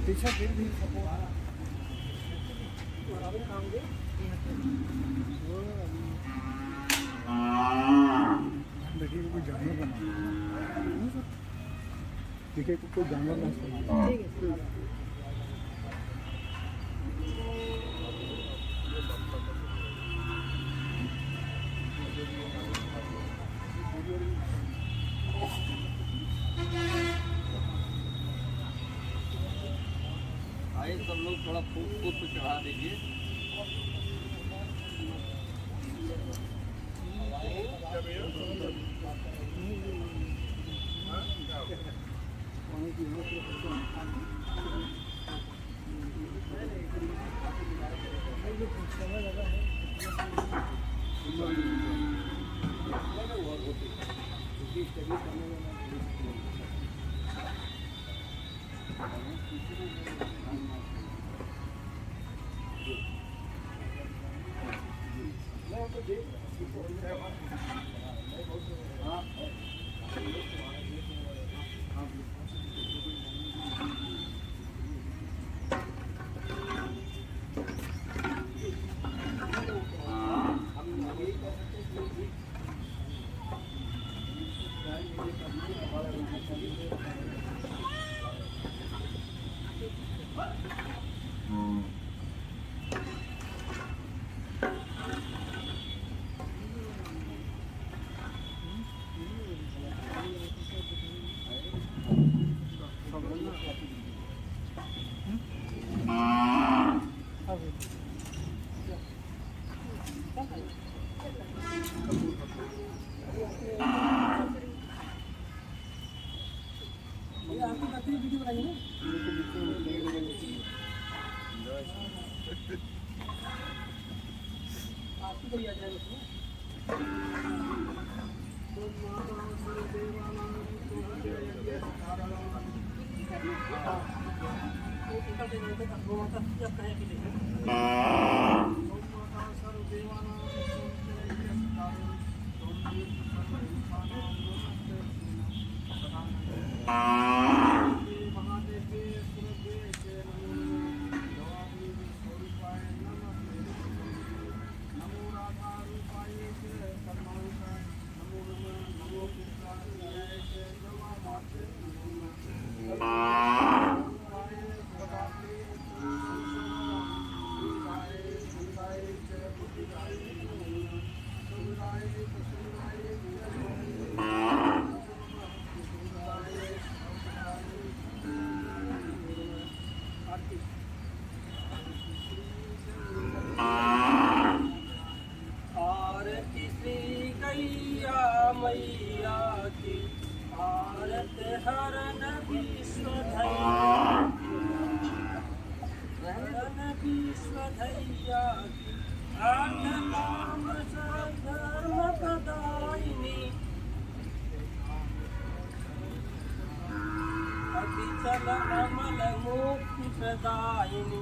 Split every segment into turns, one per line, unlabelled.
पीछे फिर भी बेटी को कोई जानवर बना ठीक है, कोई जानवर बना ठीक है।
आइए सब लोग थोड़ा पुष्प चढ़ा दीजिए।
अमल मुक्ति प्रदायिनी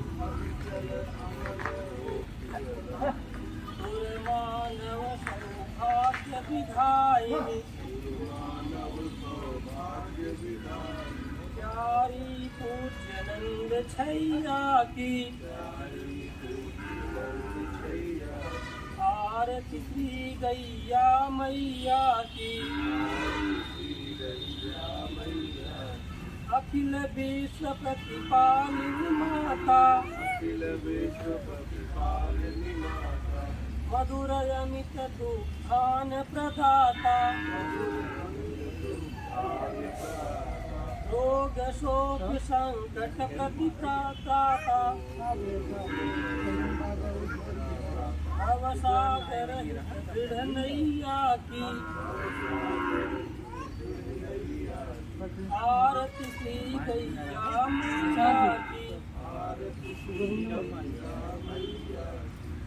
मानव सौभाग्य विधायिनी प्यारी पूज्य नंद छैया की आरती श्री गैया मैया की अखिल विश्व प्रतिपालिनी माता मधुर अमित दुग्धान प्रदाता रोग शोक संकट प्रतित्राता अवसागर दृढ़ नैया की आरती श्री गैया मैया की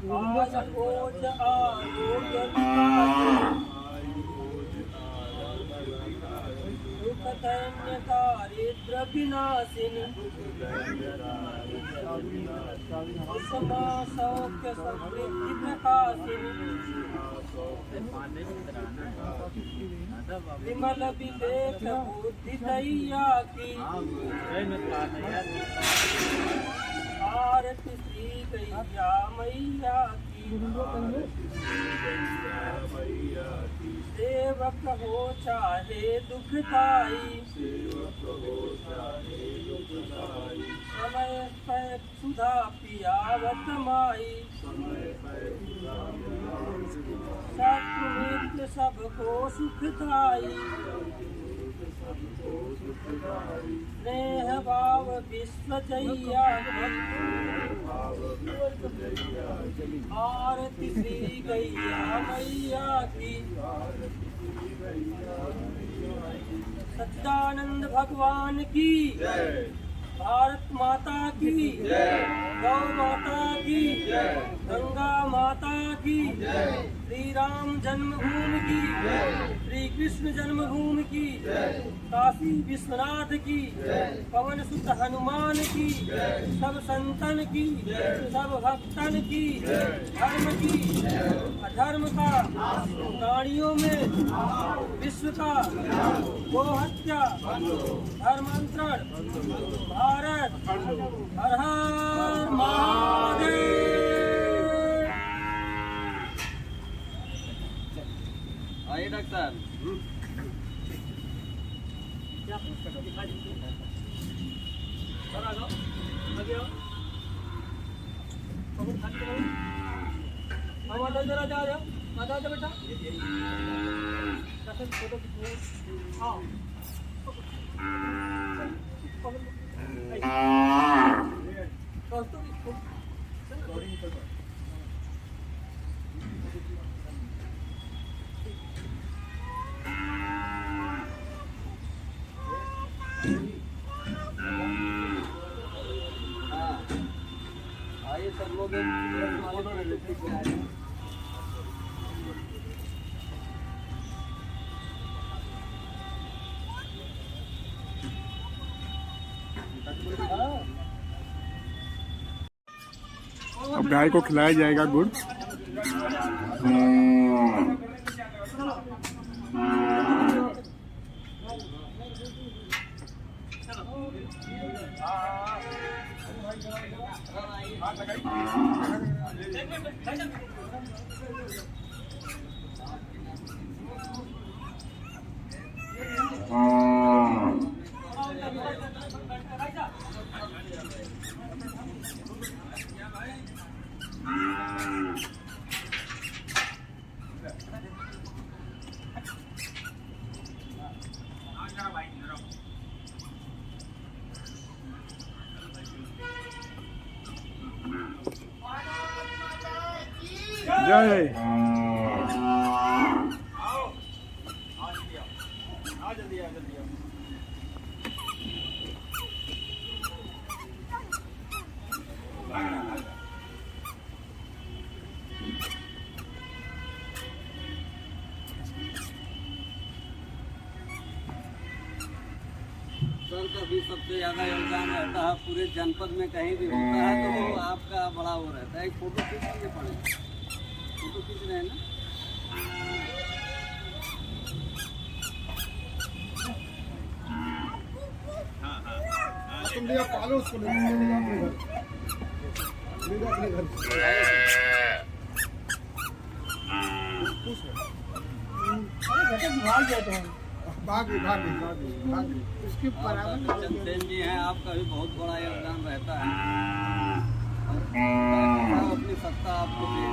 आज ओज आरोग्य दुख दैन्य दारिद्र विनाशिनी क्षमा सौख्य समृद्धि प्रकाशिनी विमल विवेक बुद्धि दैया की आरती श्री गैया मैया की सेवक हो चाहे दुखदाई समय पर सुधा पियावत माई सत्मित्र सबको सुखदाई स्नेह भाव विश्व जैया आरती श्री गैया मैया की सच्चिदानंद भगवान की भारत माता की गौ माता की गंगा माता की श्री राम जन्मभूमि की श्री कृष्ण जन्मभूमि की काशी विश्वनाथ की पवन सुत हनुमान की सब संतन की सब भक्तन की धर्म की अधर्म का प्राणियों में विश्व का गो हत्या धर्मांतरण भारत हर हर महादेव।
आइए डॉक्टर।
सर आ जाओ, आगे आओ। माता जरा जा जाओ, माता जा बेटा। फोटो खींचो। आओ।
आइए सब लोग फोटो ले लेते हैं।
अब गाय को खिलाया जाएगा गुड़। जय
सर का भी सबसे ज़्यादा योगदान रहता है पूरे जनपद में कहीं भी होता है तो वो आपका बड़ा वो रहता है। एक फोटो खींच लीजिए पड़े, फोटो खींच रहे हैं ना।
तुम लिया पालो उसको, ले अपने घर खुश है।
भाग गए तो हम।
भागी भागी भागी भागी इसके बराबर
चंद्रसेन जी हैं, आपका भी बहुत बड़ा योगदान रहता है और अपनी सत्ता आपको दे।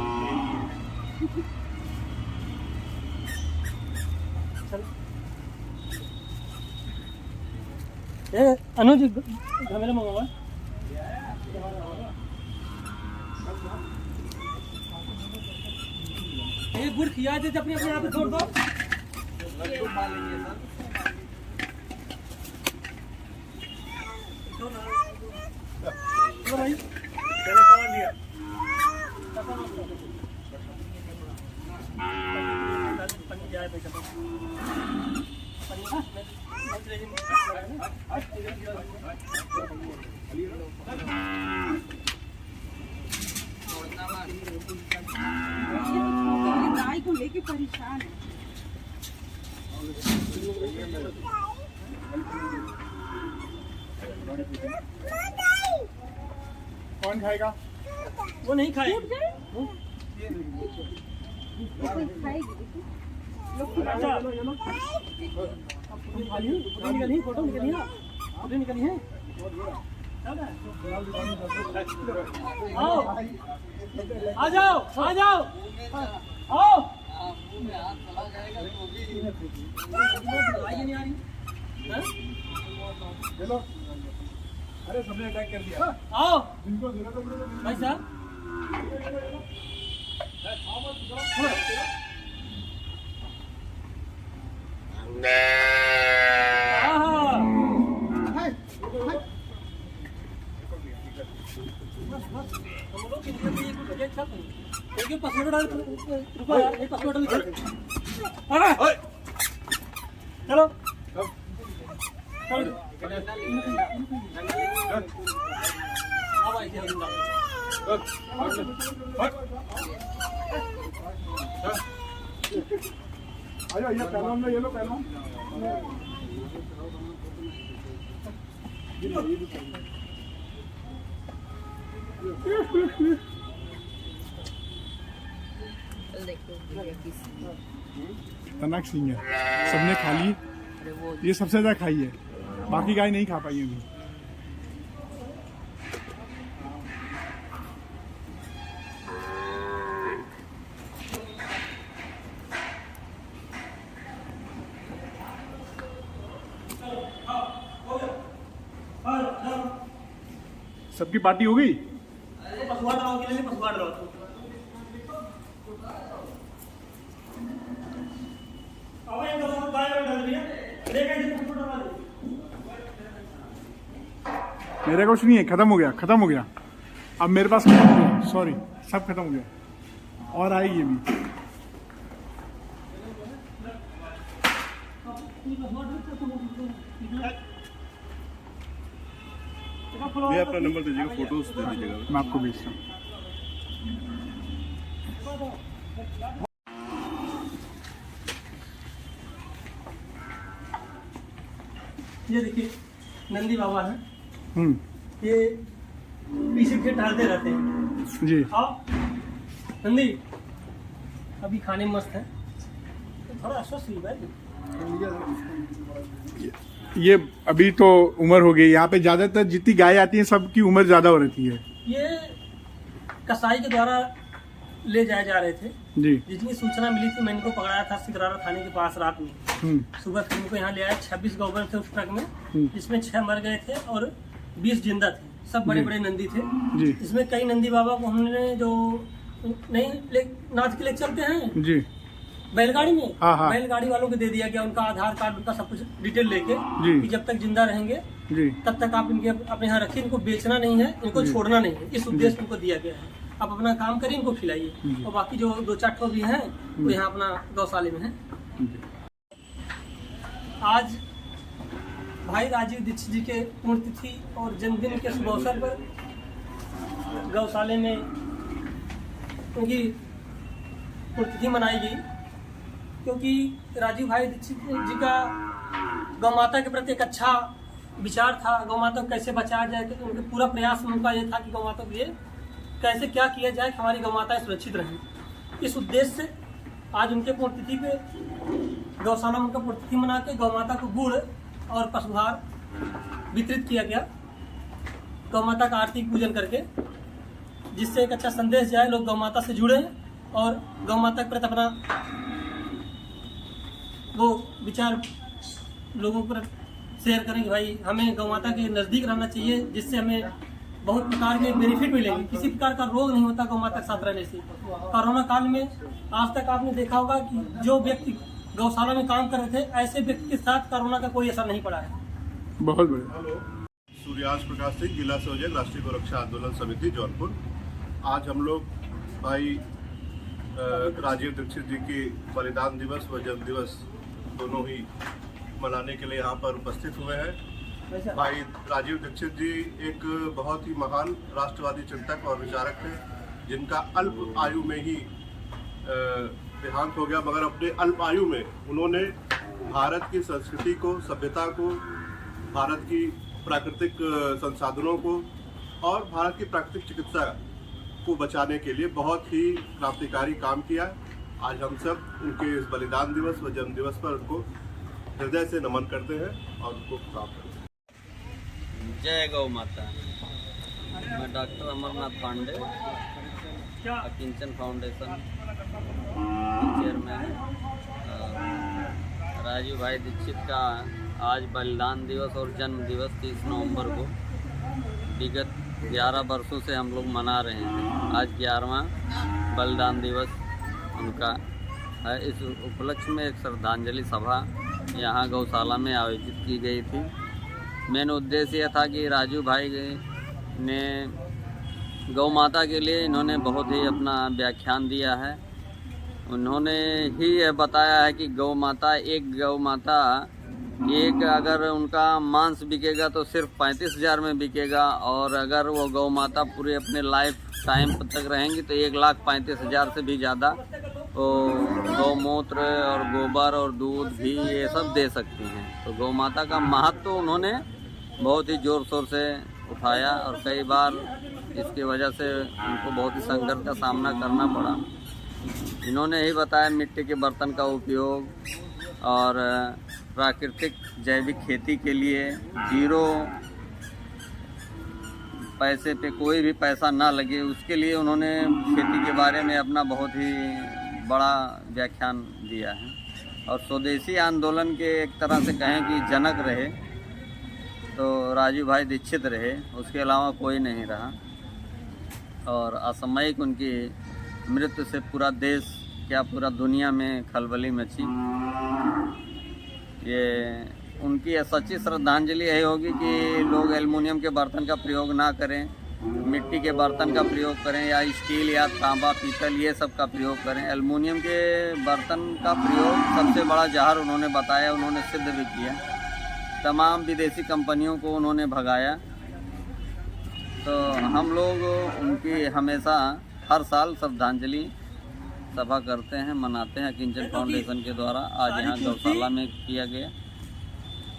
अनुज कैमरा मंगवा। ये गुड़ खिया देते अपने अपने यहाँ पे छोड़ दो।
लड्डू खा लेंगे सर।
चलो भाई
गाय को लेके परेशान है।
कौन खाएगा?
वो नहीं खाए। फोटो निकली, फोटो निकली है, फोटो निकली है। आओ आ जाओ आ जाओ आओ।
मुंह में हाथ चला जाएगा तो भी
आइए नहीं आ रही।
चलो। अरे सबने अटैक कर दिया।
आओ
जिनको जरूरत है
भाई साहब। पासवर्ड डाल रुको यार, एक पासवर्ड डाल। चलो अब आई थी
आयो ये पहलवान में ये लो पहलवान। तनक सिंह है, सबने खा ली। ये सबसे ज्यादा खाई है, बाकी गाय नहीं खा पाई अभी। सबकी पार्टी हो गई।
पासवर्ड डालो के लिए पासवर्ड डालो।
मेरा कुछ नहीं है, खत्म हो गया, खत्म हो गया। अब मेरे पास खत्म हो गया, सॉरी, सब खत्म हो गया। और आएगी भी।
ये अपना नंबर दीजिएगा, फोटोज दे दीजिएगा।
मैं आपको भेजता हूँ।
ये देखिए नंदी बाबा है, ये पीछे फिर टहलते रहते हैं।
जी
आओ नंदी, अभी खाने में मस्त है, थोड़ा अस्वस्थ ही भाई।
ये अभी तो उम्र हो गई। यहाँ पे ज्यादातर जितनी गाय आती हैं सबकी उम्र ज्यादा हो रहती है।
ये कसाई के द्वारा ले जाए जा रहे थे।
जी
जितनी सूचना मिली थी, मैंने इनको पकड़ाया था सिकरारा थाने के पास रात में। सुबह फिर इनको यहाँ ले आया। 26 गौबर थे उस ट्रक में, जिसमें 6 मर गए थे और 20 जिंदा थे। सब बड़े बड़े नंदी थे।
जी
इसमें कई नंदी बाबा को हमने जो नहीं नाथ के लिए चलते हैं
जी
बैलगाड़ी में,
हाँ।
बैलगाड़ी वालों को दे दिया गया उनका आधार कार्ड, उनका सब कुछ डिटेल लेके
जी।
कि जब तक जिंदा रहेंगे
जी
तब तक आप इनके अपने यहाँ रखिए, इनको बेचना नहीं है, इनको छोड़ना नहीं है। इस उद्देश्य इनको दिया गया है। आप अपना काम करिए, इनको खिलाइए। और बाकी जो 2-4 ठो भी हैं वो यहाँ अपना गौशाले में है। आज भाई राजीव दीक्षित जी के पुण्यतिथि और जन्मदिन के शुभ अवसर पर गौशाले में उनकी पुण्यतिथि मनाई गई, क्योंकि राजीव भाई दीक्षित जी का गौ माता के प्रति एक अच्छा विचार था। गौ माता को कैसे बचाया जाए, तो उनका पूरा प्रयास उनका ये था कि गौ माता के लिए कैसे क्या किया जाए कि हमारी गौ माताएं सुरक्षित रहें। इस उद्देश्य से आज उनके पुण्यतिथि पे गौशाला में उनका पुण्यतिथि मना के गौ माता को गुड़ और पशुहार वितरित किया गया, गौ माता का आरती पूजन करके, जिससे एक अच्छा संदेश जाए, लोग गौ माता से जुड़े और गौ माता के प्रति अपना वो विचार लोगों पर शेयर करें कि भाई हमें गौ माता के नज़दीक रहना चाहिए, जिससे हमें बहुत प्रकार के बेनिफिट मिलेंगे। किसी प्रकार का रोग नहीं होता गौ माता के साथ रहने से। कोरोना काल में आज तक आपने देखा होगा कि जो व्यक्ति गौशाला में काम कर रहे थे, ऐसे व्यक्ति के साथ कोरोना का कोई असर नहीं पड़ा है।
बहुत बढ़िया।
सूर्यांश प्रकाश सिंह, जिला संयोजक, राष्ट्रीय गोरक्षा आंदोलन समिति जौनपुर। आज हम लोग भाई राजीव दीक्षित जी की बलिदान दिवस व जन्म दिवस दोनों ही मनाने के लिए यहाँ पर उपस्थित हुए हैं। भाई राजीव दीक्षित जी एक बहुत ही महान राष्ट्रवादी चिंतक और विचारक थे, जिनका अल्प आयु में ही देहांत हो गया, मगर अपने अल्प आयु में उन्होंने भारत की संस्कृति को, सभ्यता को, भारत की प्राकृतिक संसाधनों को और भारत की प्राकृतिक चिकित्सा को बचाने के लिए बहुत ही क्रांतिकारी काम किया। आज हम सब उनके इस बलिदान दिवस व जन्म दिवस पर उनको हृदय से नमन करते हैं और उनको प्रणाम करते हैं।
जय गौ माता। मैं डॉक्टर अमरनाथ पांडे, किंचन फाउंडेशन चेयरमैन। राजीव भाई दीक्षित का आज बलिदान दिवस और जन्म दिवस 30 नवंबर को विगत 11 वर्षों से हम लोग मना रहे हैं। आज 11वां बलिदान दिवस उनका है। इस उपलक्ष्य में एक श्रद्धांजलि सभा यहाँ गौशाला में आयोजित की गई थी। मेन उद्देश्य यह था कि राजू भाई ने गौ माता के लिए इन्होंने बहुत ही अपना व्याख्यान दिया है। उन्होंने ही यह बताया है कि गौ माता एक अगर उनका मांस बिकेगा तो सिर्फ 35,000 में बिकेगा, और अगर वो गौ माता पूरे अपने लाइफ टाइम तक रहेंगी तो 1,35,000 से भी ज़्यादा तो गौमूत्र और गोबर और दूध भी ये सब दे सकती हैं। तो गौ माता का महत्व तो उन्होंने बहुत ही ज़ोर शोर से उठाया और कई बार इसकी वजह से उनको बहुत ही संघर्ष का सामना करना पड़ा। इन्होंने ही बताया मिट्टी के बर्तन का उपयोग और प्राकृतिक जैविक खेती के लिए जीरो पैसे पे कोई भी पैसा ना लगे, उसके लिए उन्होंने खेती के बारे में अपना बहुत ही बड़ा व्याख्यान दिया है। और स्वदेशी आंदोलन के एक तरह से कहें कि जनक रहे तो राजीव भाई दीक्षित रहे, उसके अलावा कोई नहीं रहा। और असामयिक उनकी मृत्यु से पूरा देश क्या पूरा दुनिया में खलबली मची। ये उनकी सच्ची श्रद्धांजलि यही होगी कि लोग एल्युमिनियम के बर्तन का प्रयोग ना करें, मिट्टी के बर्तन का प्रयोग करें या स्टील या तांबा पीतल ये सब का प्रयोग करें। एल्युमिनियम के बर्तन का प्रयोग सबसे बड़ा जहर उन्होंने बताया, उन्होंने सिद्ध भी किया। तमाम विदेशी कंपनियों को उन्होंने भगाया। तो हम लोग उनकी हमेशा हर साल श्रद्धांजलि सभा करते हैं, मनाते हैं किंचन फाउंडेशन के द्वारा। आज यहाँ गौशाला में किया गया।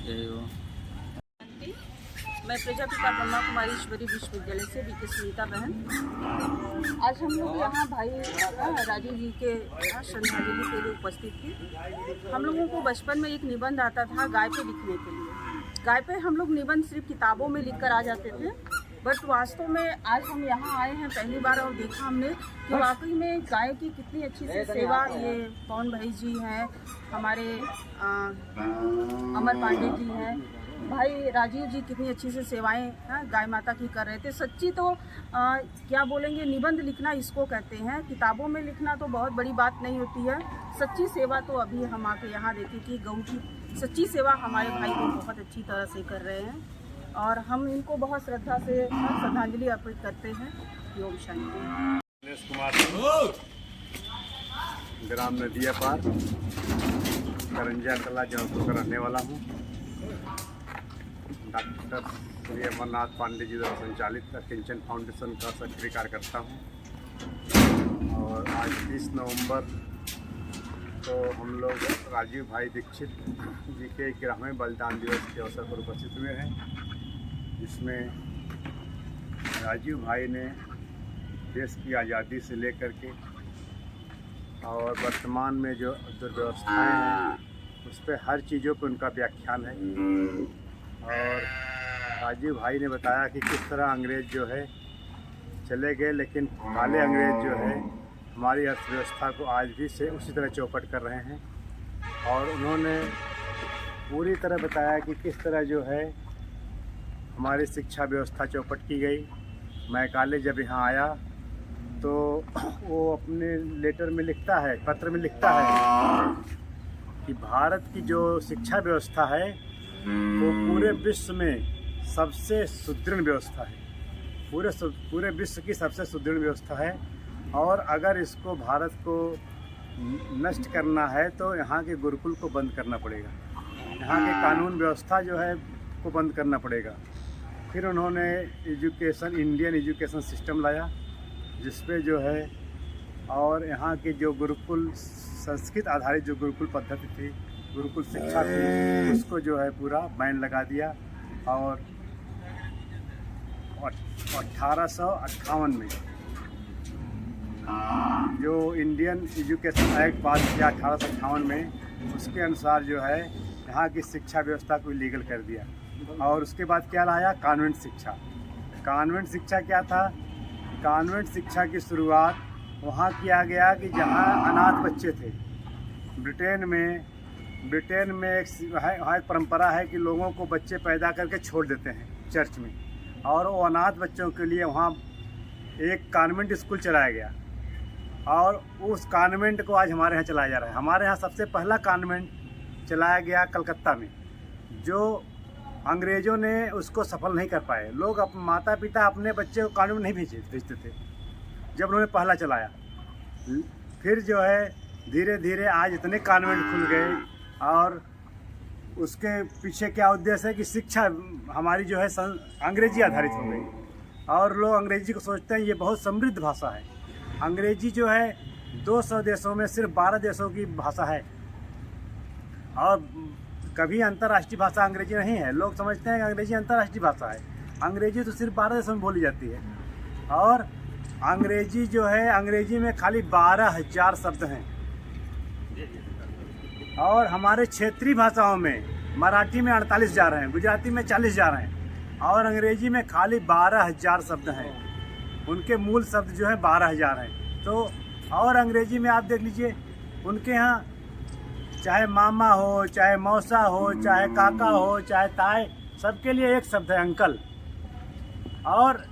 यही वो।
मैं प्रजापिता ब्रह्मा कुमारी ईश्वरी विश्वविद्यालय से बीके सुनीता बहन। आज हम लोग यहाँ भाई राजीव जी के श्रद्धांजलि के लिए उपस्थित थे। हम लोगों को बचपन में एक निबंध आता था गाय पे लिखने के लिए। गाय पे हम लोग निबंध सिर्फ किताबों में लिख कर आ जाते थे, बट वास्तव में आज हम यहाँ आए हैं पहली बार और देखा हमने कि वाकई में गाय की कितनी अच्छी सी सेवा ये पवन भाई जी हैं, हमारे अमर पांडे जी हैं, भाई राजीव जी कितनी अच्छी से सेवाएं गाय माता की कर रहे थे। सच्ची तो क्या बोलेंगे, निबंध लिखना इसको कहते हैं। किताबों में लिखना तो बहुत बड़ी बात नहीं होती है, सच्ची सेवा तो अभी हम आके यहाँ देखे कि गौ की सच्ची सेवा हमारे भाई को बहुत अच्छी तरह से कर रहे हैं और हम इनको बहुत श्रद्धा से श्रद्धांजलि अर्पित करते हैं। ओम शांति।
दिनेश कुमार ग्राम नदिया पार करंजा कला जौनपुर का रहने वाला हूँ। डॉक्टर श्री अमरनाथ पांडे जी द्वारा संचालित किंचन फाउंडेशन का सक्रिय कार्यकर्ता हूँ। और आज 30 नवंबर तो हम लोग राजीव भाई दीक्षित जी के 11वें बलिदान दिवस के अवसर पर उपस्थित हुए हैं, जिसमें राजीव भाई ने देश की आज़ादी से लेकर के और वर्तमान में जो दुर्व्यवस्थाएं हैं उस पर हर चीज़ों पर उनका व्याख्यान है। और राजीव भाई ने बताया कि किस तरह अंग्रेज़ जो है चले गए, लेकिन काले अंग्रेज़ जो है हमारी अर्थव्यवस्था को आज भी से उसी तरह चौपट कर रहे हैं। और उन्होंने पूरी तरह बताया कि किस तरह जो है हमारी शिक्षा व्यवस्था चौपट की गई। मैं काले जब यहाँ आया तो वो अपने लेटर में लिखता है, पत्र में लिखता है कि भारत की जो शिक्षा व्यवस्था है वो पूरे विश्व में सबसे सुदृढ़ व्यवस्था है, पूरे विश्व की सबसे सुदृढ़ व्यवस्था है। और अगर इसको भारत को नष्ट करना है तो यहाँ के गुरुकुल को बंद करना पड़ेगा, यहाँ के कानून व्यवस्था जो है को बंद करना पड़ेगा। फिर उन्होंने इंडियन एजुकेशन सिस्टम लाया जिस पे जो है, और यहाँ के जो गुरुकुल संस्कृत आधारित जो गुरुकुल पद्धति थी, गुरुकुल शिक्षा थी, उसको जो है पूरा बैन लगा दिया। और 1858 में जो इंडियन एजुकेशन एक्ट पास किया 1858 में, उसके अनुसार जो है यहाँ की शिक्षा व्यवस्था को लीगल कर दिया। और उसके बाद क्या लाया? कॉन्वेंट शिक्षा। कॉन्वेंट शिक्षा क्या था? कॉन्वेंट शिक्षा की शुरुआत वहाँ किया गया कि जहाँ अनाथ बच्चे थे। ब्रिटेन में एक परंपरा है कि लोगों को बच्चे पैदा करके छोड़ देते हैं चर्च में, और वो अनाथ बच्चों के लिए वहाँ एक कॉन्वेंट स्कूल चलाया गया। और उस कॉन्वेंट को आज हमारे यहाँ चलाया जा रहा है। हमारे यहाँ सबसे पहला कॉन्वेंट चलाया गया कलकत्ता में, जो अंग्रेज़ों ने उसको सफल नहीं कर पाए। लोग माता पिता अपने बच्चे को कॉन्वेंट नहीं भेजते थे जब उन्होंने पहला चलाया। फिर जो है धीरे धीरे आज इतने कॉन्वेंट खुल गए, और उसके पीछे क्या उद्देश्य है कि शिक्षा हमारी जो है अंग्रेजी आधारित हो गई। और लोग अंग्रेजी को सोचते हैं ये बहुत समृद्ध भाषा है। अंग्रेजी जो है 200 देशों में सिर्फ 12 देशों की भाषा है, और कभी अंतर्राष्ट्रीय भाषा अंग्रेजी नहीं है। लोग समझते हैं कि अंग्रेजी अंतर्राष्ट्रीय भाषा है। अंग्रेजी तो सिर्फ 12 देशों में बोली जाती है। और अंग्रेजी जो है, अंग्रेजी में खाली 12,000 शब्द हैं। और हमारे क्षेत्रीय भाषाओं में मराठी में 48,000 हैं, गुजराती में 40,000 हैं, और अंग्रेजी में खाली 12,000 शब्द हैं। उनके मूल शब्द जो है 12,000 हैं। तो और अंग्रेजी में आप देख लीजिए, उनके यहाँ चाहे मामा हो, चाहे मौसा हो, चाहे काका हो, चाहे ताए, सबके लिए एक शब्द है अंकल। और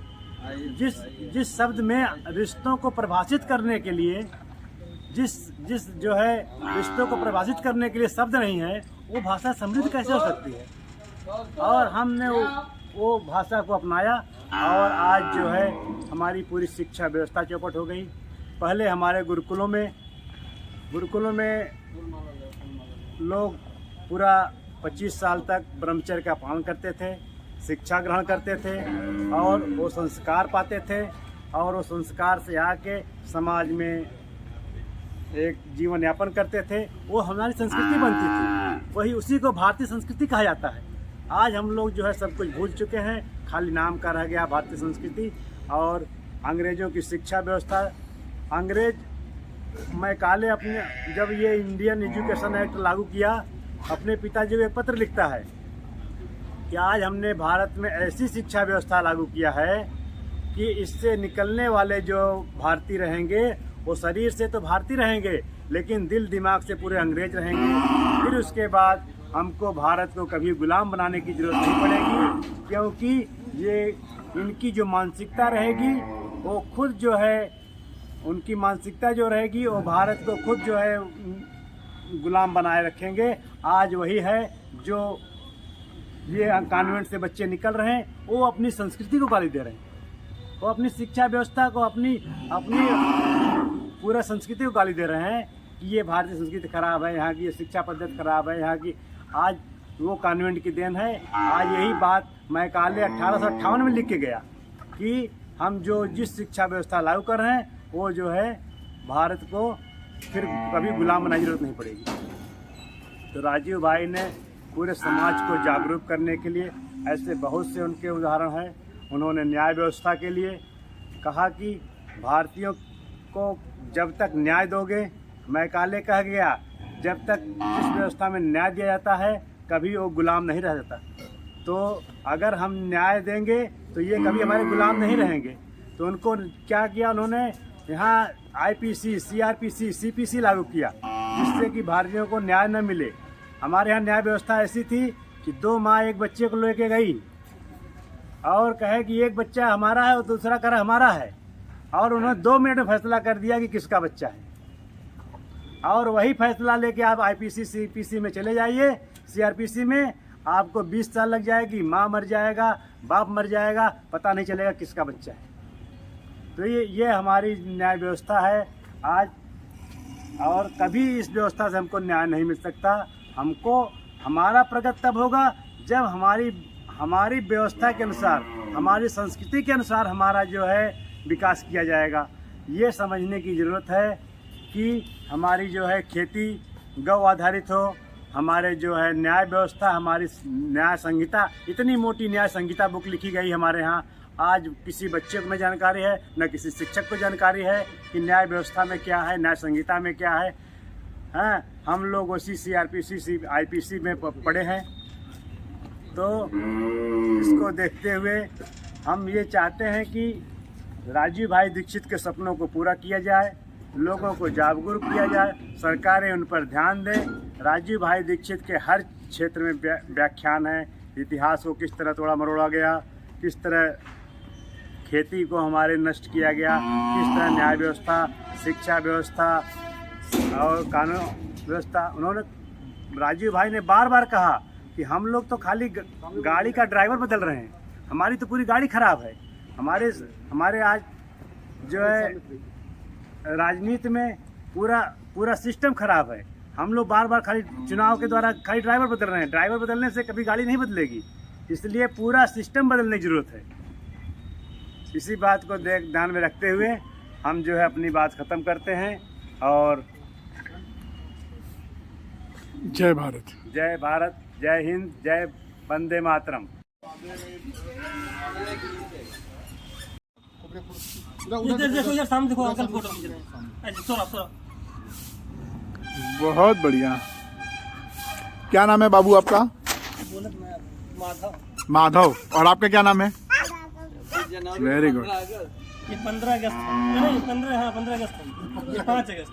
जिस शब्द में रिश्तों को परिभाषित करने के लिए जिस जो है रिश्तों को परिभाषित करने के लिए शब्द नहीं है, वो भाषा समृद्ध कैसे हो सकती है? और हमने वो भाषा को अपनाया, और आज जो है हमारी पूरी शिक्षा व्यवस्था चौपट हो गई। पहले हमारे गुरुकुलों में लोग पूरा 25 साल तक ब्रह्मचर्य का पालन करते थे, शिक्षा ग्रहण करते थे, और वो संस्कार पाते थे, और वो संस्कार से आके समाज में एक जीवन यापन करते थे। वो हमारी संस्कृति बनती थी। वही उसी को भारतीय संस्कृति कहा जाता है। आज हम लोग जो है सब कुछ भूल चुके हैं, खाली नाम का रह गया भारतीय संस्कृति। और अंग्रेज़ों की शिक्षा व्यवस्था, मैं काले अपने जब ये इंडियन एजुकेशन एक्ट लागू किया, अपने पिताजी को एक पत्र लिखता है कि आज हमने भारत में ऐसी शिक्षा व्यवस्था लागू किया है कि इससे निकलने वाले जो भारतीय रहेंगे वो शरीर से तो भारतीय रहेंगे, लेकिन दिल दिमाग से पूरे अंग्रेज रहेंगे। फिर उसके बाद हमको भारत को कभी गुलाम बनाने की जरूरत नहीं पड़ेगी, क्योंकि ये इनकी जो मानसिकता रहेगी वो खुद जो है, उनकी मानसिकता जो रहेगी वो भारत को खुद जो है गुलाम बनाए रखेंगे। आज वही है जो ये कॉन्वेंट से बच्चे निकल रहे हैं, वो अपनी संस्कृति को गाली दे रहे हैं, वो अपनी शिक्षा व्यवस्था को, अपनी पूरा संस्कृति को गाली दे रहे हैं कि ये भारतीय संस्कृति खराब है, यहाँ की शिक्षा पद्धति खराब है, यहाँ की। आज वो कॉन्वेंट की देन है। आज यही बात मैं काले 1858 में लिख के गया कि हम जो जिस शिक्षा व्यवस्था लागू कर रहे हैं वो जो है भारत को फिर कभी गुलाम बनाने की जरूरत नहीं पड़ेगी। तो राजीव भाई ने पूरे समाज को जागरूक करने के लिए, ऐसे बहुत से उनके उदाहरण हैं। उन्होंने न्याय व्यवस्था के लिए कहा कि भारतीयों को जब तक न्याय दोगे मैकाले कह गया, जब तक जिस व्यवस्था में न्याय दिया जाता है कभी वो गुलाम नहीं रह जाता। तो अगर हम न्याय देंगे तो ये कभी हमारे गुलाम नहीं रहेंगे। तो उनको क्या किया उन्होंने, यहाँ आईपीसी, सीआरपीसी, सीपीसी लागू किया, जिससे कि भारतीयों को न्याय न मिले। हमारे यहाँ न्याय व्यवस्था ऐसी थी कि 2 माँ एक बच्चे को लेके गई और कहे कि एक बच्चा हमारा है और दूसरा कह रहा हमारा है, और उन्होंने 2 मिनट में फैसला कर दिया कि किसका बच्चा है। और वही फैसला लेके आप आईपीसी, सीपीसी में चले जाइए, सीआरपीसी में आपको 20 साल लग जाएगी, माँ मर जाएगा, बाप मर जाएगा, पता नहीं चलेगा किसका बच्चा है। तो ये हमारी न्याय व्यवस्था है आज, और कभी इस व्यवस्था से हमको न्याय नहीं मिल सकता। हमको हमारा प्रगति तब होगा जब हमारी व्यवस्था के अनुसार, हमारी संस्कृति के अनुसार हमारा जो है विकास किया जाएगा। ये समझने की ज़रूरत है कि हमारी जो है खेती गौ आधारित हो, हमारे जो है न्याय व्यवस्था, हमारी न्याय संहिता, इतनी मोटी न्याय संहिता बुक लिखी गई हमारे यहाँ, आज किसी बच्चे को न जानकारी है, न किसी शिक्षक को जानकारी है कि न्याय व्यवस्था में क्या है, न्याय संहिता में क्या है। हाँ, हम लोग उसी सीआरपीसी, आईपीसी में पढ़े हैं। तो इसको देखते हुए हम ये चाहते हैं कि राजीव भाई दीक्षित के सपनों को पूरा किया जाए, लोगों को जागरूक किया जाए, सरकारें उन पर ध्यान दें। राजीव भाई दीक्षित के हर क्षेत्र में व्याख्यान है, इतिहास को किस तरह तोड़ा मरोड़ा गया, किस तरह खेती को हमारे नष्ट किया गया, किस तरह न्याय व्यवस्था, शिक्षा व्यवस्था और कानून व्यवस्था। उन्होंने, राजीव भाई ने बार बार कहा कि हम लोग तो खाली गाड़ी का ड्राइवर बदल रहे हैं, हमारी तो पूरी गाड़ी खराब है। हमारे आज जो है राजनीति में पूरा सिस्टम खराब है। हम लोग बार बार खाली चुनाव के द्वारा खाली ड्राइवर बदल रहे हैं। ड्राइवर बदलने से कभी गाड़ी नहीं बदलेगी, इसलिए पूरा सिस्टम बदलने की जरूरत है। इसी बात को ध्यान में रखते हुए हम जो है अपनी बात ख़त्म करते हैं। और
जय भारत,
जय भारत, जय हिंद, जय वंदे मातरम।
इधर देखो, इधर सामने देखो, अंकल फोटो खींच रहे हैं। ऐसे थोड़ा
बहुत बढ़िया। क्या नाम है बाबू आपका?
माधव।
माधव। और आपका क्या नाम है? Very good.
ये 15 अगस्त नहीं, 15 अगस्त, ये 5 अगस्त।